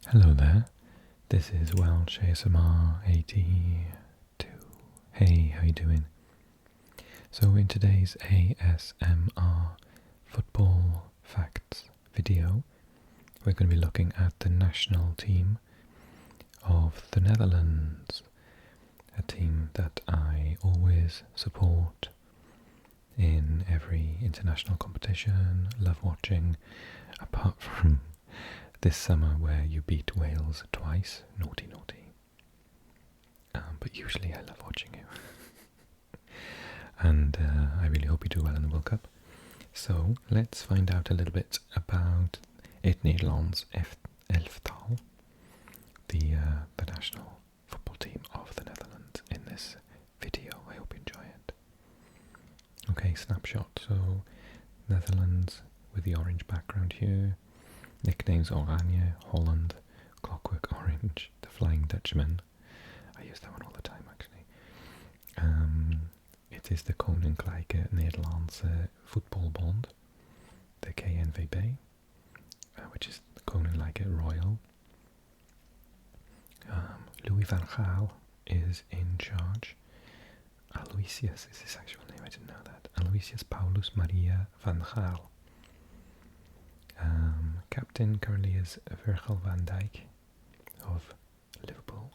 Hello there, this is Welsh ASMR 82. Hey, how you doing? So in today's ASMR football facts video, we're going to be looking at the national team of the Netherlands, a team that I always support in every international competition, love watching, apart from this summer where you beat Wales twice, naughty naughty. But usually I love watching you. And I really hope you do well in the World Cup. So let's find out a little bit about Het Nederlands elftal, the national football team of the Netherlands, in this video. I hope you enjoy it. Okay, snapshot. So Netherlands with the orange background here. Nicknames Oranje, Holland, Clockwork Orange, the Flying Dutchman. I use that one all the time actually. It is the Koninklijke Nederlandse Voetbalbond, the KNVB, which is the Koninklijke Royal. Louis van Gaal is in charge. Aloysius is his actual name, I didn't know that. Aloysius Paulus Maria van Gaal. Captain currently is Virgil van Dijk of Liverpool.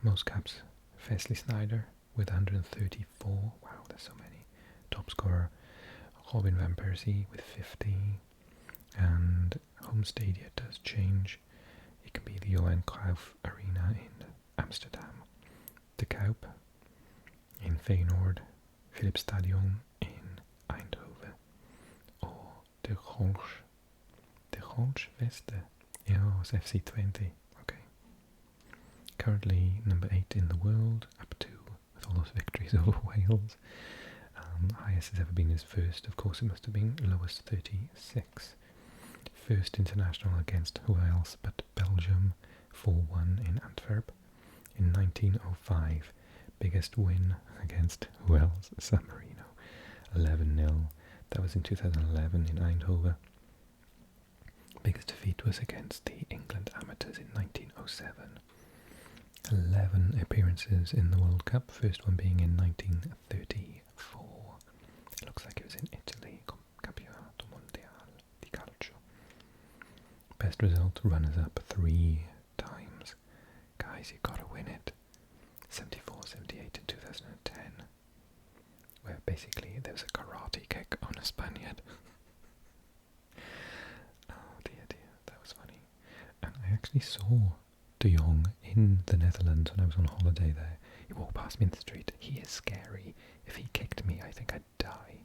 Most caps, Wesley Sneijder with 134. Wow, there's so many. Top scorer, Robin van Persie with 50. And home stadium does change. It can be the Johan Cruijff Arena in Amsterdam, De Kuip in Feyenoord, Philipsstadion in Eindhoven, or De Groot Veste. Yeah, it's FC Twente. Okay. Currently number 8 in the world, up to, with all those victories over Wales. Highest has ever been his first, of course it must have been, lowest 36. First international against who else but Belgium, 4-1 in Antwerp. In 1905, biggest win against who else? San Marino, 11-0. That was in 2011 in Eindhoven. Biggest defeat was against the England Amateurs in 1907. 11 appearances in the World Cup, first one being in 1934. It looks like it was in Italy, Campionato Mondiale di Calcio. Best result, runners-up 3 times. Guys, you gotta win it. 74, 78 and 2010. Where basically there was a karate kick on a Spaniard. That was funny. And I actually saw De Jong in the Netherlands when I was on holiday there. He walked past me in the street. He is scary. If he kicked me, I think I'd die.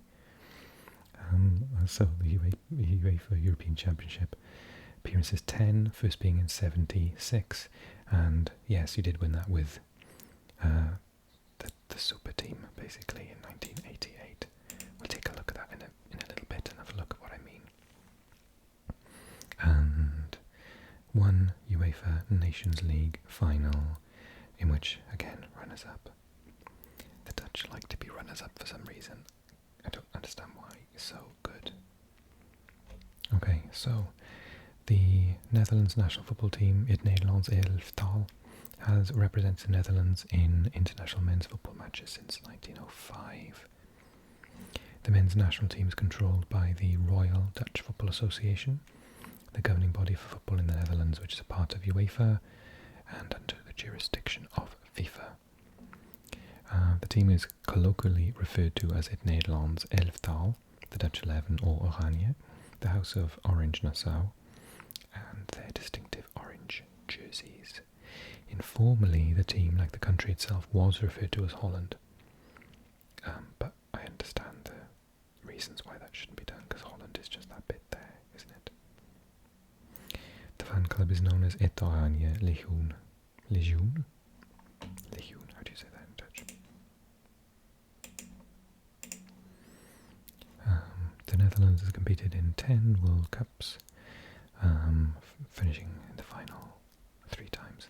So the UEFA European Championship appearances 10, first being in 76, and yes, you did win that with the super team basically in 1988. We'll take a look at that in a little bit and have a look at what I mean. And one UEFA Nations League final, in which, again, runners-up. The Dutch like to be runners-up for some reason. I don't understand why. It's so good. Okay, so the Netherlands national football team, Het Nederlands elftal, has represented the Netherlands in international men's football matches since 1905. The men's national team is controlled by the Royal Dutch Football Association, the governing body for football in the Netherlands, which is a part of UEFA and under the jurisdiction of FIFA. The team is colloquially referred to as Het Nederlands elftal, the Dutch 11 or Oranje, the House of Orange Nassau, and their distinctive orange jerseys. Informally, the team, like the country itself, was referred to as Holland, but I understand the reasons why that shouldn't be done, because Holland is just that bit there, isn't it? The fan club is known as Het Oranje Legioen. Legioen? Legioen, how do you say that in Dutch? The Netherlands has competed in 10 World Cups, finishing in the final 3 times.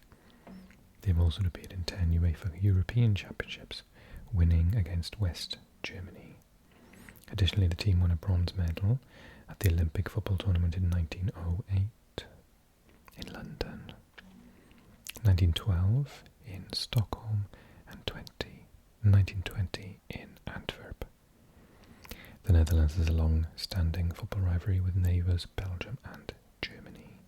They've also appeared in 10 UEFA European Championships, winning against West Germany. Additionally, the team won a bronze medal at the Olympic football tournament in 1908 in London. 1912 in Stockholm and 1920 in Antwerp. The Netherlands has a long-standing football rivalry with neighbours Belgium and Germany.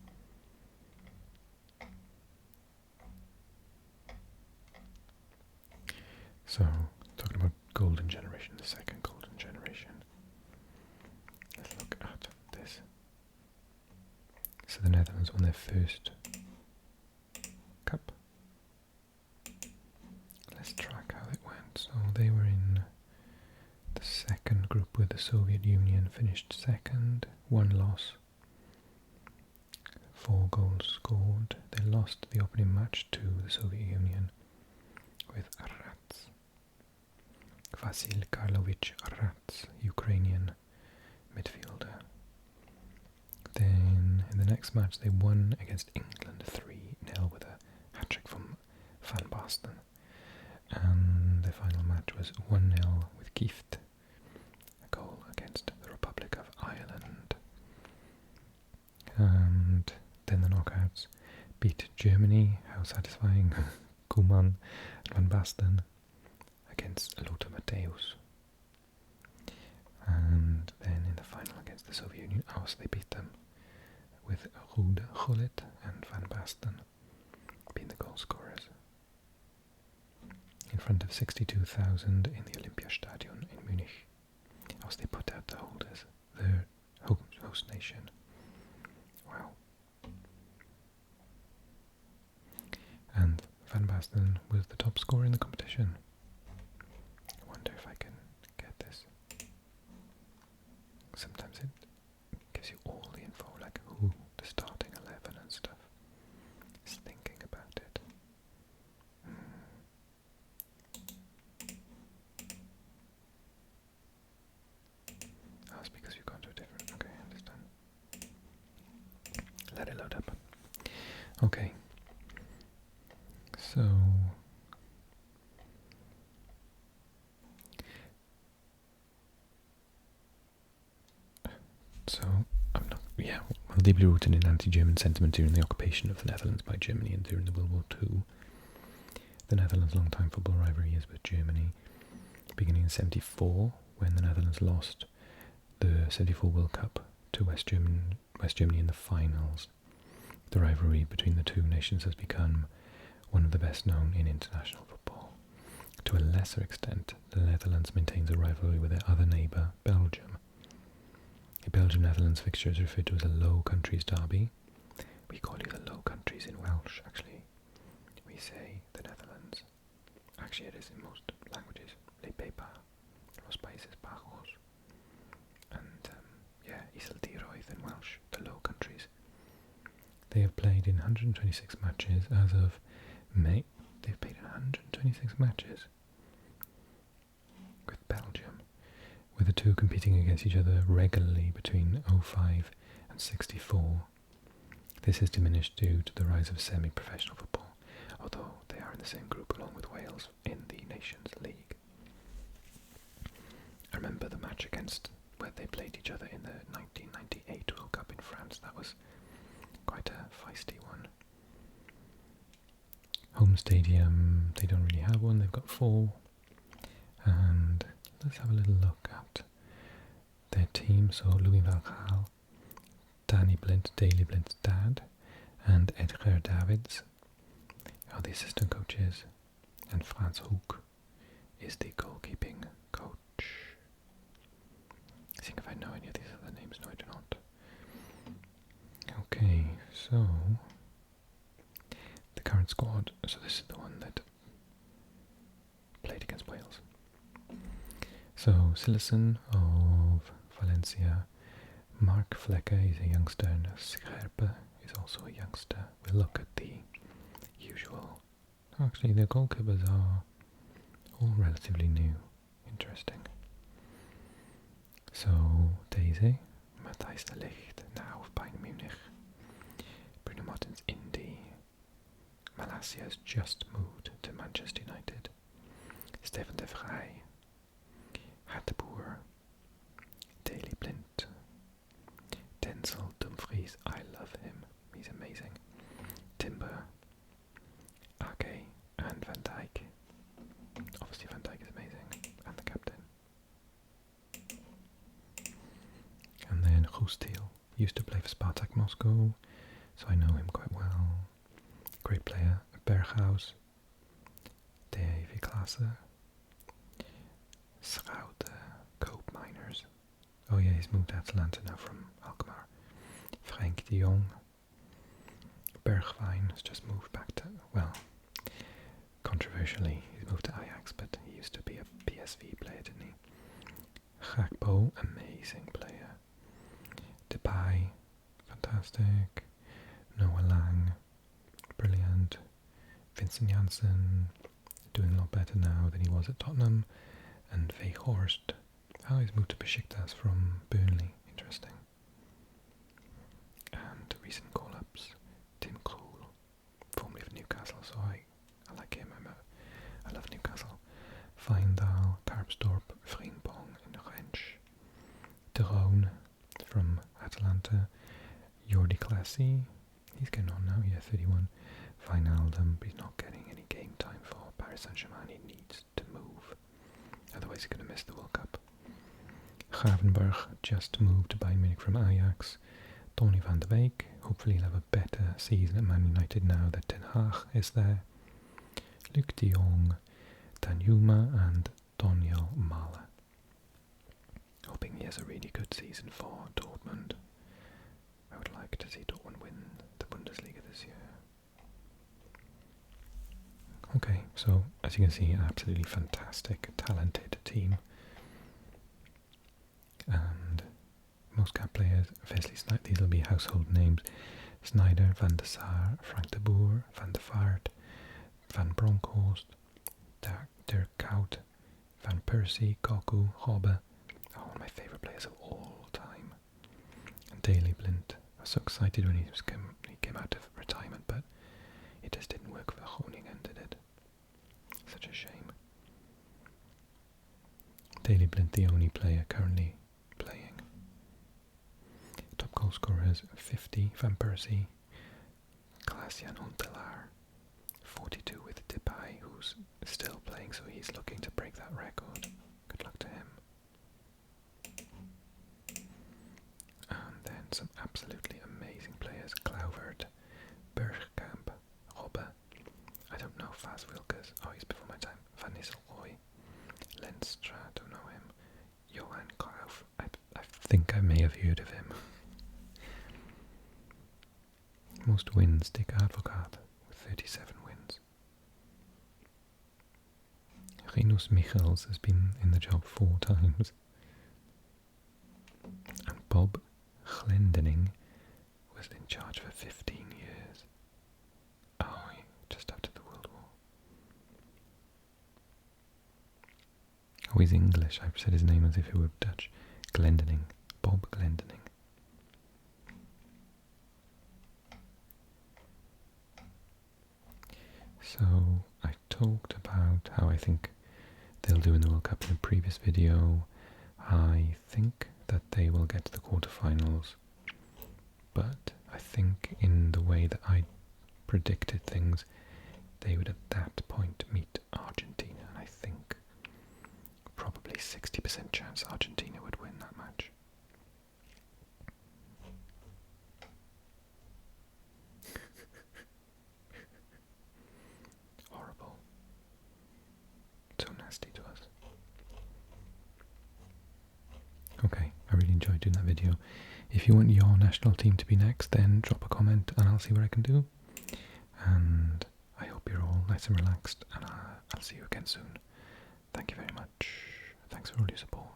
So, talking about golden generation, the second golden generation. Let's look at this. So the Netherlands won their first cup. Let's track how it went. So they were in the second group with the Soviet Union, finished second, 1 loss, 4 goals scored. They lost the opening match to the Soviet Union with Rats. Vasil Karlovich Rats, Ukrainian midfielder. Then in the next match they won against England 3-0 with a hat-trick from Van Basten. And the final match was 1-0 with Kieft, a goal against the Republic of Ireland. And then the knockouts beat Germany, how satisfying, Koeman and Van Basten against Lothar Matthäus. And then in the final against the Soviet Union, they beat them with Ruud Gullit and Van Basten being the goal scorers. In front of 62,000 in the Olympiastadion in Munich, as they put out the holders, the host nation. Wow. And Van Basten was the top scorer in the competition. I wonder if I can get this. Sometimes it gives you all the info, like who the starting 11 and stuff. Just thinking about it. Oh, it's because you've gone to a different... Okay, I understand. Let it load up. Okay. So, I'm not... Yeah, well, deeply rooted in anti-German sentiment during the occupation of the Netherlands by Germany and during the World War II. The Netherlands' long-time football rivalry is with Germany, beginning in '74, when the Netherlands lost the '74 World Cup to West Germany in the finals. The rivalry between the two nations has become one of the best known in international football. To a lesser extent, the Netherlands maintains a rivalry with their other neighbour, Belgium. A Belgium-Netherlands fixture is referred to as a Low Countries derby. We call it the Low Countries in Welsh, actually. We say the Netherlands. Actually, it is in most languages. Les Pays-Bas, Los Países Bajos, and Iseldiroedd in Welsh, the Low Countries. They have played in 126 matches as of May. They've played in 126 matches with Belgium, with the two competing against each other regularly between 05 and 64. This has diminished due to the rise of semi-professional football, although they are in the same group along with Wales in the Nations League. I remember the match against where they played each other in the 1998 World Cup in France. That was quite a feisty one. Home stadium, they don't really have one, they've got 4. And let's have a little look at their team. So Louis van Gaal, Danny Blind, Daley Blind's dad, and Edgar Davids are the assistant coaches, and Frans Hoek is the goalkeeping coach. Seeing if I know any of these other names. No, I do not. Okay, so the current squad. So this is the one that played against Wales. So Sillissen of Valencia, Mark Vlekker is a youngster, and Scherpe is also a youngster. We'll look at the usual. Actually, the goalkeepers are all relatively new. Interesting. So Daisy, Matthijs de Ligt, now of Bayern Munich. Bruno Martins, Indy. Malacia has just moved to Manchester United. Stefan de Vrij, Hatteboer, Daley Blind, Denzel Dumfries, I love him, he's amazing. Timber, Used to play for Spartak Moscow, so I know him quite well. Great player. Berghaus. Davy Klaassen. Schouten. Cope Miners. Oh yeah, he's moved to Atalanta now from Alkmaar. Frank de Jong. Bergwijn has just moved back to, well, controversially, he's moved to Ajax, but he used to be a PSV player, didn't he? Gakpo, amazing player. Depay, fantastic. Noah Lang, brilliant. Vincent Janssen, doing a lot better now than he was at Tottenham. And Weghorst, he's moved to Besiktas from Burnley, interesting. And recent call-ups, Tim Krul, formerly of Newcastle, so I like him, I love Newcastle. Feindal, Karpstorp, Frimpong, and Rensch. De Roon from Atalanta. Jordi Clasie, he's getting on now, yeah, 31. Wijnaldum, but he's not getting any game time for Paris Saint-Germain, he needs to move. Otherwise he's going to miss the World Cup. Gravenberg just moved to Bayern Munich from Ajax. Donny van de Beek, hopefully he'll have a better season at Man United now that Ten Hag is there. Luc de Jong, Danjuma and Daniel Mahler. Hoping he has a really good season for Dortmund. I would like to see Dortmund win the Bundesliga this year. Okay, so as you can see, an absolutely fantastic, talented team. And most cap players, Wesley Sneijder, these will be household names. Sneijder, Van der Sar, Frank de Boer, Van der Vaart, Van Bronckhorst, Dirk Kuyt, Van Persie, Cocu, Robben. One of my favourite players of all time. And Daley Blind. I was so excited when he came out of retirement, but it just didn't work for Groningen, did it? Such a shame. Daley Blind, the only player currently playing. Top goal scorers 50, Van Persie, Klaas-Jan Huntelaar, 42 with Depay, who's still playing, so he's looking to break that record. Good luck to him. And then some absolutely amazing players. Kluivert, Bergkamp, Robben. I don't know Fas Wilkes. Oh, he's before my time. Van Nistelrooy, Lenstra, don't know him. Johan Cruyff. I think I may have heard of him. Most wins, Dick Advocaat with 37 wins. Rinus Michels has been in the job 4 times. And Bob Glendening was in charge for 15 years. Oh, just after the World War. Oh, he's English. I've said his name as if he were Dutch. Glendening. Bob Glendening. So, I talked about how I think they'll do in the World Cup in a previous video. I think that they will get to the quarterfinals, but I think in the way that I predicted things, they would at that point meet Argentina, and I think probably 60% chance Argentina would win that match. Horrible. So nasty to us. Okay, I really enjoyed doing that video. If you want your national team to be next, then drop a comment and I'll see what I can do. And I hope you're all nice and relaxed, and I'll see you again soon. Thank you very much. Thanks for all your support.